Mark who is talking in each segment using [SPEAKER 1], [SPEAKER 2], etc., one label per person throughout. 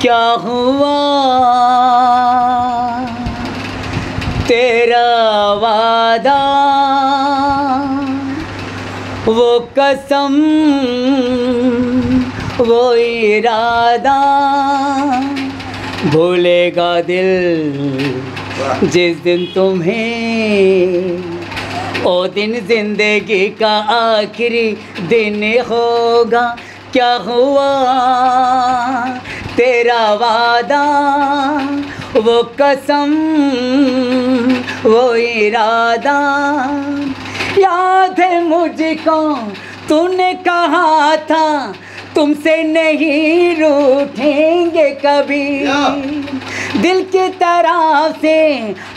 [SPEAKER 1] क्या हुआ तेरा वादा, वो कसम वो इरादा, भूलेगा दिल जिस दिन तुम्हें, ओ दिन जिंदगी का आखिरी दिन होगा। क्या हुआ तेरा वादा, वो कसम वो इरादा, याद है मुझको तूने कहा था तुमसे नहीं रूठेंगे कभी, दिल की तरफ से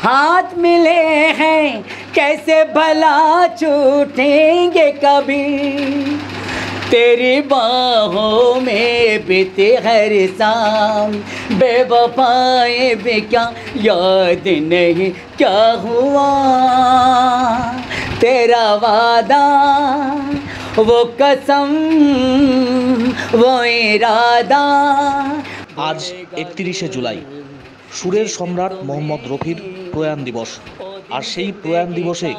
[SPEAKER 1] हाथ मिले हैं कैसे भला छूटेंगे कभी, तेरी बाहों में बीते हर शाम, बेवफाएं भी क्या याद नहीं। क्या हुआ तेरा वादा, वो कसम वो इरादा।
[SPEAKER 2] आज 31 জুলাই সুরের সম্রাট মোহাম্মদ রফির প্রয়াণ দিবস। আর সেই প্রয়াণ দিবসে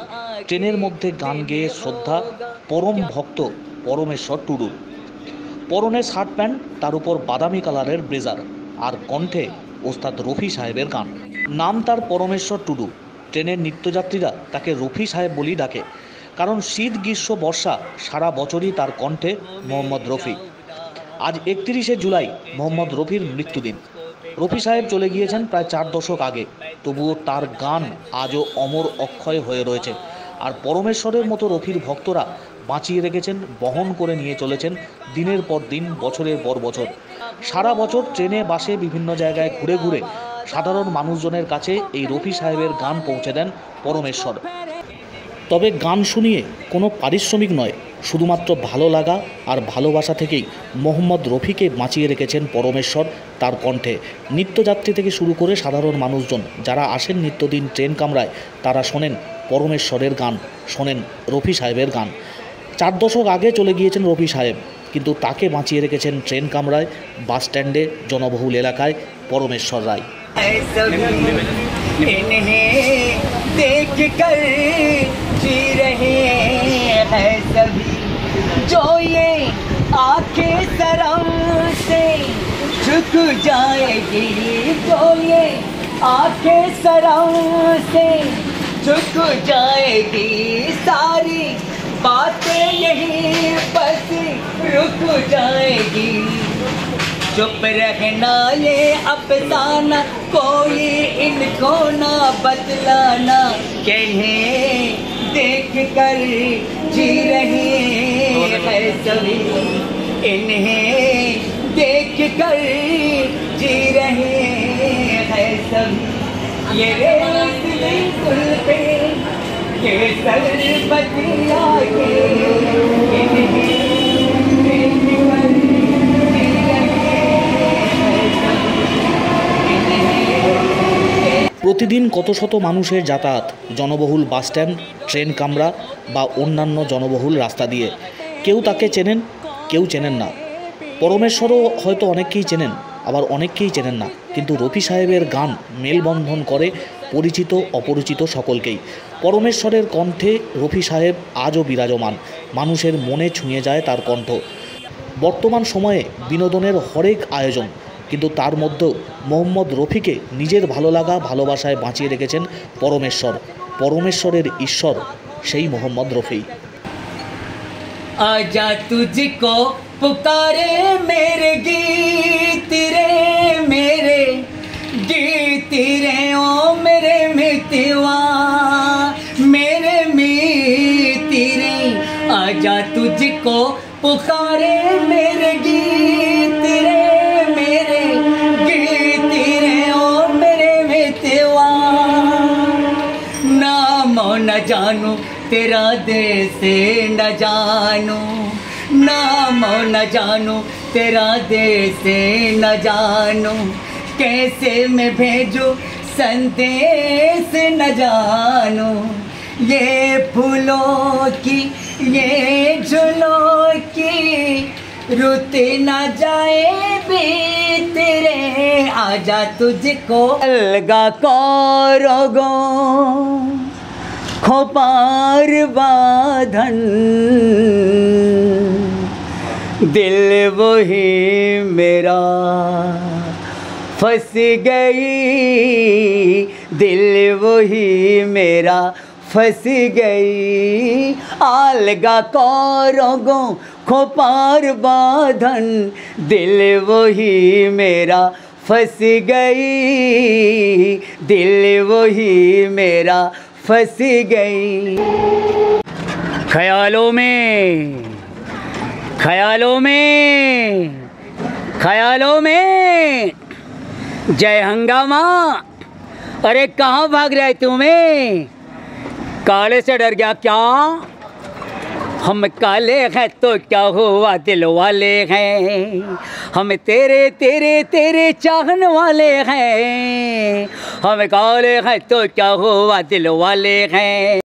[SPEAKER 2] ট্রেনের মধ্যে গান গেয়ে শ্রদ্ধা পরম ভক্ত পরমেশ্বর টুডু। পরনে শার্ট প্যান্ট, তার উপর বাদামি কালারের ব্লেজার, আর কণ্ঠে ওস্তাদ রফি সাহেবের গান। নাম তার পরমেশ্বর টুডু। ট্রেনের নিত্যযাত্রীরা তাকে রফি সাহেব বলেই ডাকে, কারণ শীত গ্রীষ্ম বর্ষা সারা বছরই তার কণ্ঠে মোহাম্মদ রফি। আজ 31 জুলাই মোহাম্মদ রফির মৃত্যুদিন। রফি সাহেব চলে গিয়েছেন প্রায় 4 দশক আগে, তবুও তার গান আজও অমর অক্ষয় হয়ে রয়েছে। আর পরমেশ্বরের মতো রফির ভক্তরা বাঁচিয়ে রেখেছেন, বহন করে নিয়ে চলেছেন দিনের পর দিন, বছরের পর বছর। সারা বছর ট্রেনে বাসে বিভিন্ন জায়গায় ঘুরে ঘুরে সাধারণ মানুষজনের কাছে এই রফি সাহেবের গান পৌঁছে দেন পরমেশ্বর। তবে গান শুনিয়ে কোনো পারিশ্রমিক নয়, শুধুমাত্র ভালো লাগা আর ভালোবাসা থেকেই মোহাম্মদ রফিকে বাঁচিয়ে রেখেছেন পরমেশ্বর তার কণ্ঠে। নিত্যযাত্রী থেকে শুরু করে সাধারণ মানুষজন যারা আসেন নিত্যদিন ট্রেন কামরায়, তারা শোনেন পরমেশ্বরের গান, শোনেন রফি সাহেবের গান। 4 দশক আগে চলে গিয়েছেন রফি সাহেব, কিন্তু তাকে বাঁচিয়ে রেখেছেন ট্রেন কামরায়, বাস স্ট্যান্ডে, জনবহুল এলাকায় পরমেশ্বর রায়।
[SPEAKER 1] देख कर जी रहे हैं सभी, जो ये आंखें शर्म से झुक जाएगी, जो ये आंखें शर्म से झुक जाएगी, सारी बातें यहीं बस रुक जाएगी। चुप रहना ये अफसाना, कोई इनको ना बतलाना, कहें देख कर जी रहे हैं सभी, इन्हें देख कर जी रहे हैं सभी। ये रेत बिल्कुल पे ये सरबतिया के, इन्हें देख कर
[SPEAKER 2] প্রতিদিন কত শত মানুষের যাতায়াত জনবহুল বাস স্ট্যান্ড, ট্রেন কামরা বা অন্যান্য জনবহুল রাস্তা দিয়ে। কেউ তাকে চেনেন, কেউ চেনেন না। পরমেশ্বরও হয়তো অনেককেই চেনেন, আবার অনেককেই চেনেন না, কিন্তু রফি সাহেবের গান মেলবন্ধন করে পরিচিত অপরিচিত সকলকেই। পরমেশ্বরের কণ্ঠে রফি সাহেব আজও বিরাজমান, মানুষের মনে ছুঁয়ে যায় তার কণ্ঠ। বর্তমান সময়ে বিনোদনের হরেক আয়োজন, কিন্তু তার মধ্যেও মোহাম্মদ রফিকে নিজের ভালো লাগা ভালোবাসায় বাঁচিয়ে রেখেছেন পরমেশ্বর। পরমেশ্বরের ঈশ্বর সেই মোহাম্মদ রফি।
[SPEAKER 1] आजा तुझको पुकारे मेरे गीत रे, मेरे गीत रे, ओ मेरे मितवा मेरे मीत रे, आजा तुझको पुकारे मेरे गीत रे, मेरे गीत रे, ओ मेरे मितवा, नाम न जानू तेरा देश न जानू, नाम न जानू तेरा देश न जानू, कैसे मैं भेजू संदेश न जानू, ये फूलों की ये झूलों की रुत न जाए बीत रे, आजा तुझको अलगा करोगो खोपार बाधन दिल वही मेरा फंस गई दिल वही मेरा फंस गई अलगा करोगो खोपार बाधन दिल वही मेरा फंस गई दिल वही मेरा फंस गई। ख्यालों में ख्यालों में ख्यालों में जय हंगामा। अरे कहाँ भाग रहे तुम्हें? काले से डर गया क्या? हम काले हैं तो क्या हुआ दिल वाले हैं, हम तेरे तेरे तेरे चाहने वाले हैं। हम काले हैं तो क्या हुआ दिल वाले हैं।